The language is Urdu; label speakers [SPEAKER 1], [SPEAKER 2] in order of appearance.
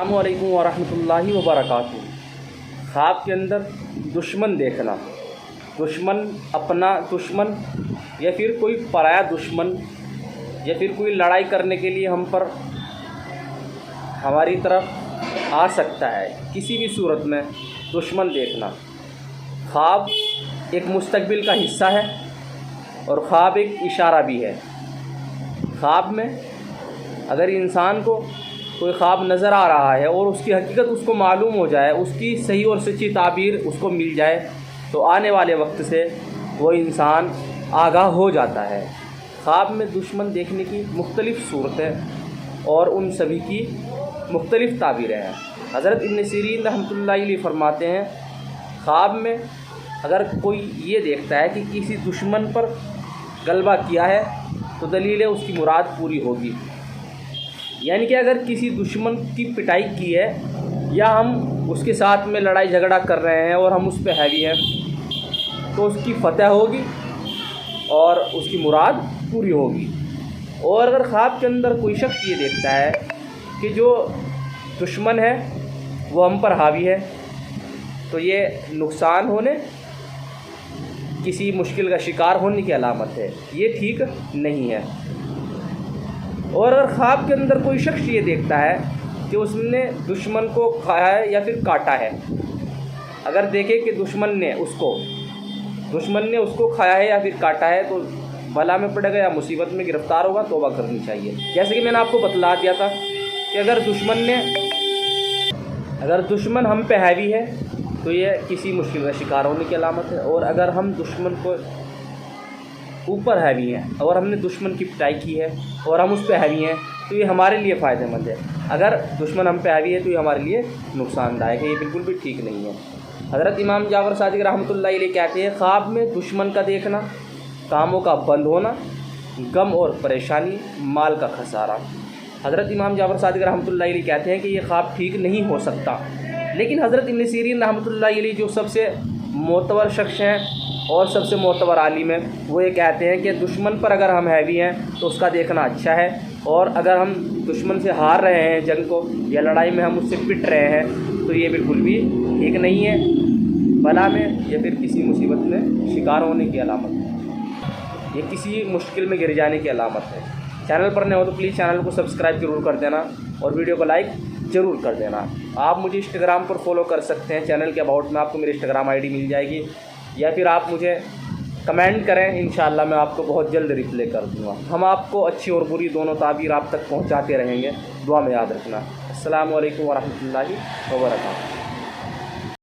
[SPEAKER 1] السلام علیکم ورحمۃ اللہ وبرکاتہ۔ خواب کے اندر دشمن دیکھنا، دشمن اپنا دشمن یا پھر کوئی پرایا دشمن یا پھر کوئی لڑائی کرنے کے لیے ہم پر ہماری طرف آ سکتا ہے، کسی بھی صورت میں دشمن دیکھنا۔ خواب ایک مستقبل کا حصہ ہے اور خواب ایک اشارہ بھی ہے۔ خواب میں اگر انسان کو کوئی خواب نظر آ رہا ہے اور اس کی حقیقت اس کو معلوم ہو جائے، اس کی صحیح اور سچی تعبیر اس کو مل جائے، تو آنے والے وقت سے وہ انسان آگاہ ہو جاتا ہے۔ خواب میں دشمن دیکھنے کی مختلف صورتیں اور ان سبھی کی مختلف تعبیریں ہیں۔ حضرت ابن سیرین رحمۃ اللہ علیہ فرماتے ہیں، خواب میں اگر کوئی یہ دیکھتا ہے کہ کسی دشمن پر غلبہ کیا ہے تو دلیل ہے اس کی مراد پوری ہوگی۔ یعنی کہ اگر کسی دشمن کی پٹائی کی ہے یا ہم اس کے ساتھ میں لڑائی جھگڑا کر رہے ہیں اور ہم اس پہ ہیوی ہیں تو اس کی فتح ہوگی اور اس کی مراد پوری ہوگی۔ اور اگر خواب کے اندر کوئی شخص یہ دیکھتا ہے کہ جو دشمن ہے وہ ہم پر حاوی ہے تو یہ نقصان ہونے، کسی مشکل کا شکار ہونے کی علامت ہے، یہ ٹھیک نہیں ہے۔ اور اگر خواب کے اندر کوئی شخص یہ دیکھتا ہے کہ اس نے دشمن کو کھایا ہے یا پھر کاٹا ہے، اگر دیکھے کہ دشمن نے اس کو کھایا ہے یا پھر کاٹا ہے تو بلا میں پڑے گا یا مصیبت میں گرفتار ہوگا، توبہ کرنی چاہیے۔ جیسے کہ میں نے آپ کو بتلا دیا تھا کہ اگر دشمن ہم پہ حاوی ہے تو یہ کسی مشکل کا شکار ہونے کی علامت ہے، اور اگر ہم دشمن کو اوپر حاوی ہیں اور ہم نے دشمن کی پٹائی کی ہے اور ہم اس پہ حاوی ہیں تو یہ ہمارے لیے فائدہ مند ہے۔ اگر دشمن ہم پہ حاوی ہے تو یہ ہمارے لیے نقصان دائق ہے، یہ بالکل بھی ٹھیک نہیں ہے۔ حضرت امام جعفر صادق رحمۃ اللہ علیہ کہتے ہیں، خواب میں دشمن کا دیکھنا، کاموں کا بند ہونا، غم اور پریشانی، مال کا خسارہ۔ حضرت امام جعفر صادق رحمۃ اللہ علیہ کہتے ہیں کہ یہ خواب ٹھیک نہیں ہو سکتا، لیکن حضرت ابن سیرین رحمۃ اللہ علیہ جو سب سے معتبر شخص ہیں اور سب سے معتبر عالم ہیں، وہ یہ کہتے ہیں کہ دشمن پر اگر ہم حاوی ہیں تو اس کا دیکھنا اچھا ہے، اور اگر ہم دشمن سے ہار رہے ہیں جنگ کو یا لڑائی میں ہم اس سے پٹ رہے ہیں تو یہ بالکل بھی ٹھیک نہیں ہے، بلا میں یا پھر کسی مصیبت میں شکار ہونے کی علامت ہے، یہ کسی مشکل میں گر جانے کی علامت ہے۔ چینل پر نئے ہو تو پلیز چینل کو سبسکرائب ضرور کر دینا اور ویڈیو کو لائک ضرور کر دینا۔ آپ مجھے انسٹاگرام پر فالو کر سکتے ہیں، چینل کے اباؤٹ میں آپ کو میری انسٹاگرام آئی ڈی مل جائے گی، یا پھر آپ مجھے کمنٹ کریں، انشاءاللہ میں آپ کو بہت جلد رپلائی کر دوں گا۔ ہم آپ کو اچھی اور بری دونوں تعبیر آپ تک پہنچاتے رہیں گے، دعا میں یاد رکھنا۔ السلام علیکم ورحمۃ اللہ وبرکاتہ۔